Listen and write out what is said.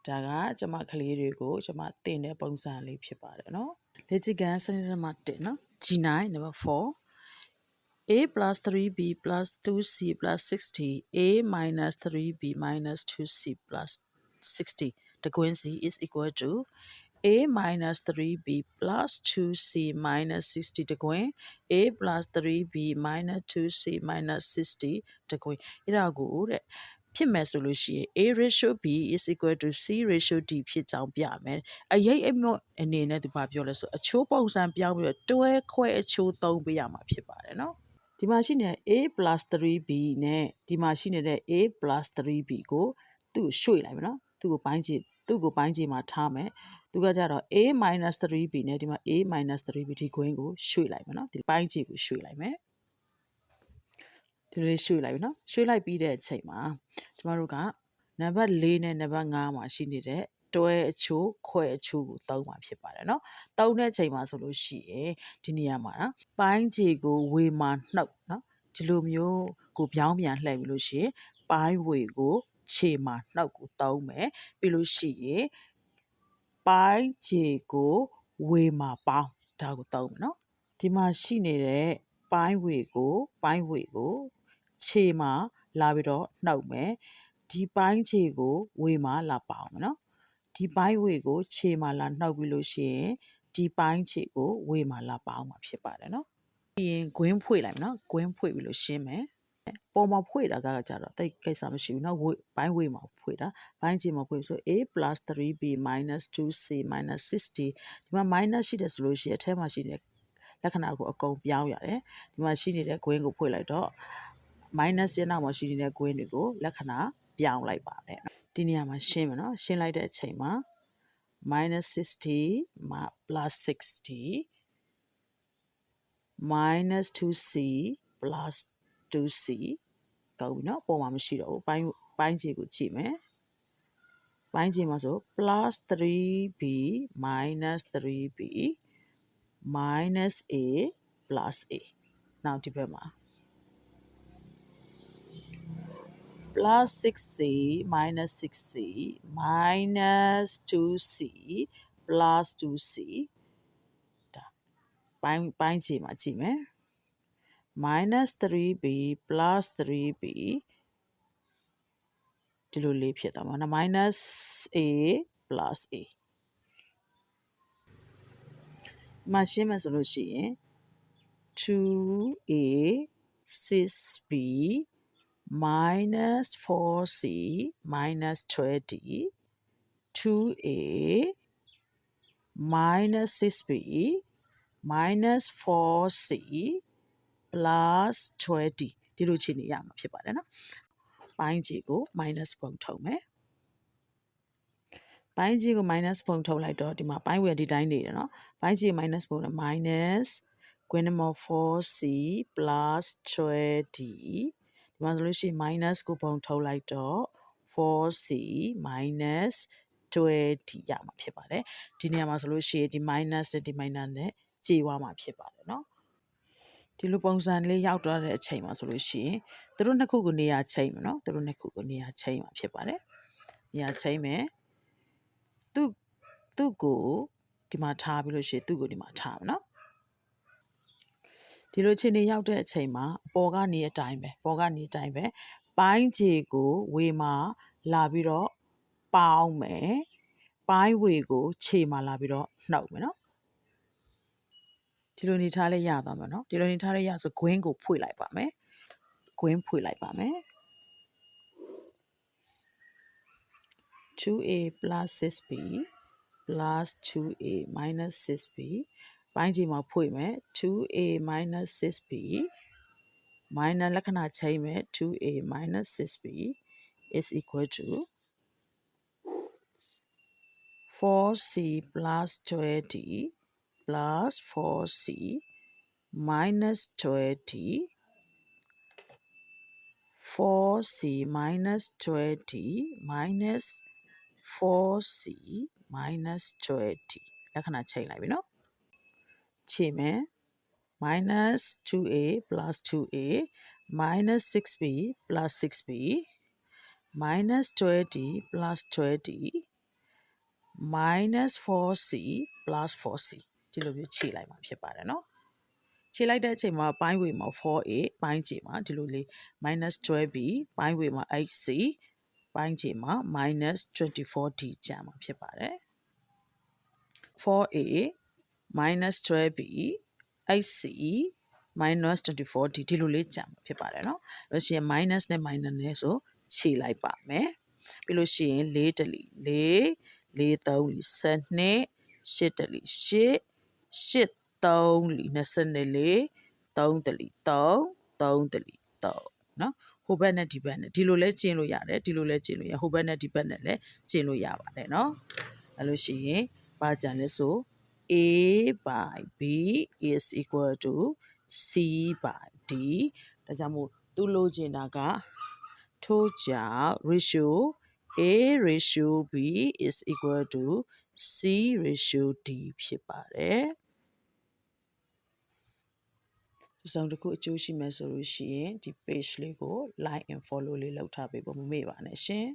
ဒါကကျွန်မကလေးတွေကိုကျွန်မသင်တဲ့ပုံစံလေးဖြစ်ပါတယ်နော်လက်ကျကန်စနစ်နံပါတ်1နော် G9 number 4 a plus 3b plus 2c plus 60 a minus 3b minus 2c plus 60 တကွင်းစီ is equal to a minus 3b plus 2c minus 60 တကွင်း a plus 3b minus 2c minus 60 တကွင်းအဲ့ဒါကိုတဲ့ဖြစ်မယ်ဆိုလို့ရှိရင် a ratio b is equal to c ratio d ဖြစ်ကြောင်းပြမယ်အရေးအမြတ်အနေနဲ့သူဘာပြောလဲဆိုအချိုးပုံစံပြောင်းပြီးတော့တွဲခွဲအချိုးသုံးပေးရမှာဖြစ်ပါတယ်နော်ဒီမှာရှိနေတဲ့ a plus 3b နဲ့ဒီမှာရှိနေတဲ့ a plus 3b ကိုသူ့ရွှေ့လိုက်မယ်နော်သူ့ကိုပိုင်းခြေမှာထားမယ်သူကကြတော့ a minus 3b နဲ့ဒီမှာ a minus 3b ဒီကွင်းကိုရွှေ့လိုက်မယ်နော်ဒီပိုင်းခြေကိုရွှေ့လိုက်မယ်ဒီလိုရွှေ့လိုက်ပြီနော်ရွှေ့လိုက်ပြီးတဲ့အချိန်မှာကျမတို့ကနံပါတ်4နဲ့နံပါတ်5မှာရှိနေတဲ့တွဲအချိုးခွဲအချိုးကိုသုံးမှာဖြစ်ပါတယ်နော်သုံးတဲ့အချိန်မှာဆိုလို့ရှိရင်ဒီနေရာမှာနော်ပိုင်းခြေကိုဝေမှာနှုတ်နော်ဒီလိုမျိုးကိုပြောင်းပြန်လှည့်ပြီးလို့ရှိရင်ပိုင်းဝေကိုခြေမှာနှုတ်ကိုသုံးမယ်ပြီးလို့ရှိရင်ပိုင်းခြေကိုဝေမှာပေါင်းဒါကိုသုံးမယ်နော်ဒီမှာရှိနေတဲ့ပိုင်းဝေကိုခြေမှာလာပြီးတော့နှုတ်မယ်ဒီပိုင်းခြေကိုဝေမှာလာပေါင်းမယ်နော်ဒီပိုင်းဝေကိုခြေမှာလာနှုတ်ပြီးလို့ရှိရင်ဒီပိုင်းခြေကိုဝေမှာလာပေါင်းမှာဖြစ်ပါတယ်နော်ပြီးရင်ဂွင်းဖွေလိုက်မယ်နော်ဂွင်းဖွေပြီးလို့ရှင်းမယ်ပေါ်မှာဖွေတာကကြတော့တိတ်ကိစ္စမရှိဘူးเนาะပိုင်းဝေမှာဖွေတာပိုင်းခြေမှာဖွေဆို a plus 3b minus 2c minus 60ဒီမှာ minus ရှိတယ်ဆိုလို့ရှိရင်အထက်မှာရှိတဲ့လက္ခဏာကိုအကုန်ပြောင်းရတယ်ဒီမှာရှိနေတဲ့ဂွင်းကိုဖွေလိုက်တော့ minus ရဲ့နောက်မှာရှိနေတဲ့ဂွင်းတွေကိုလက္ခဏာပြောင်းလိုက်ပါတယ်ဒီနေရာမှာရှင်းမယ်နော်ရှင်းလိုက်တဲ့အချိန်မှာ minus 60 plus 60 minus 2c plus 2c ကောင်းပြီနော်ပုံမှာမရှိတော့ဘူးပိုင်းခြေကိုကြည့်မယ်ပိုင်းခြေမှာဆို plus 3b minus 3b minus a plus a နောက်ဒီဘက်မှာ plus 6c minus 6c minus 2c plus 2c ဒါပိုင်းခြေမှာကြည့်မယ် minus 3b plus 3b ဒီလိုလေးဖြစ်သွားမှာနော် minus a plus a မှာရှင်းမယ်ဆိုလို့ရှိရင် 2a 6b minus 4c minus 20 2a minus 6b minus 4c plus 20ဒီလိုခြေနေရမှာဖြစ်ပါတယ်နော်ပိုင်းခြေကို minus ပုံထုတ်မယ်ပိုင်းခြေကို minus ပုံထုတ်လိုက်တော့ဒီမှာပိုင်းဝေဒီတိုင်းနေတယ်နော်ပိုင်းခြေ minus ပုံနဲ့ minus ကွင်းနံပါတ် 4c plus 20ဒီမှာဆိုလို့ရှိရင် minus ကိုပုံထုတ်လိုက်တော့ 4c minus 20ရမှာဖြစ်ပါတယ်ဒီနေရာမှာဆိုလို့ရှိရင်ဒီ minus နဲ့ဒီ minus နဲ့ကြေးသွားမှာဖြစ်ပါတယ်နော်ဒီလိုပုံစံလေးရောက်သွားတဲ့အချိန်မှာဆိုလို့ရှိရင်သူတို့နှစ်ခုကိုနေရာချိန်မယ်နော်သူတို့နှစ်ခုကိုနေရာချိန်မှာဖြစ်ပါတယ်နေရာချိန်မယ်သူ့ကိုဒီမှာထားပြီးလို့ရှိရင်သူ့ကိုဒီမှာထားမယ်နော်ဒီလိုခြေနေရောက်တဲ့အချိန်မှာပေါ်ကနေအတိုင်းပဲပိုင်းခြေကိုဝေမှာလာပြီးတော့ပေါင်းမယ်ပိုင်းဝေကိုခြေမှာလာပြီးတော့နှုတ်မယ်နော်ဒီလိုနေထားလေးရသွားမှာနော်ဒီလိုနေထားလေးရဆိုဂွင်းကိုဖွေလိုက်ပါမယ်ဂွင်းဖွေလိုက်ပါမယ် 2a plus 6b plus 2a minus 6b ပိုင်းခြေမှာဖွေမယ် 2a minus 6b minus လက္ခဏာချိန်မယ် 2a minus 6b is equal to 4c plus 20 plus 4c minus 20 4c minus 20 minus 4c minus 20လက္ခဏာချိန်လိုက်ပြီနော်ချိန်မယ် minus 2a plus 2a minus 6b plus 6b minus 20 plus 20 minus 4c plus 4c ဒီလိုမျိုးခြေလိုက်မှာဖြစ်ပါတယ်နော်ခြေလိုက်တဲ့အချိန်မှာပိုင်းဝေမှာ 4a ပိုင်းခြေမှာဒီလိုလေး minus 12b ပိုင်းဝေမှာ 8c ပိုင်းခြေမှာ minus 24d ကျန်မှာဖြစ်ပါတယ် 4a minus 12b 8c minus 24d ဒီလိုလေးကျန်မှာဖြစ်ပါတယ်နော်လို့ရှိရင် minus နဲ့ minus နဲ့ဆိုခြေလိုက်ပါမယ်ပြီးလို့ရှိရင်4တလီ4 4 3လီ12 8တလီ8 8 3လီ24 3တလီ3 3တလီ3နော်ဟိုဘက်နဲ့ဒီဘက်နဲ့ဒီလိုလဲကျင်းလို့ရတယ်ဒီလိုလဲကျင်းလို့ရဟိုဘက်နဲ့ဒီဘက်နဲ့လဲကျင်းလို့ရပါတယ်နော်အဲ့လို့ရှိရင်ဘာကြံလဲဆို a by b is equal to c by d ဒါကြောင့်မို့သူလိုချင်တာကထို့ကြောင့် ratio a ratio b is equal to c ratio d ဖြစ်ပါတယ်ဒီဆောင်တစ်ခုအကျိုးရှိမယ်ဆိုလို့ရှိရင်ဒီ page လေးကို like and follow လေးလုပ်ထားပေးဖို့မမေ့ပါနဲ့ရှင်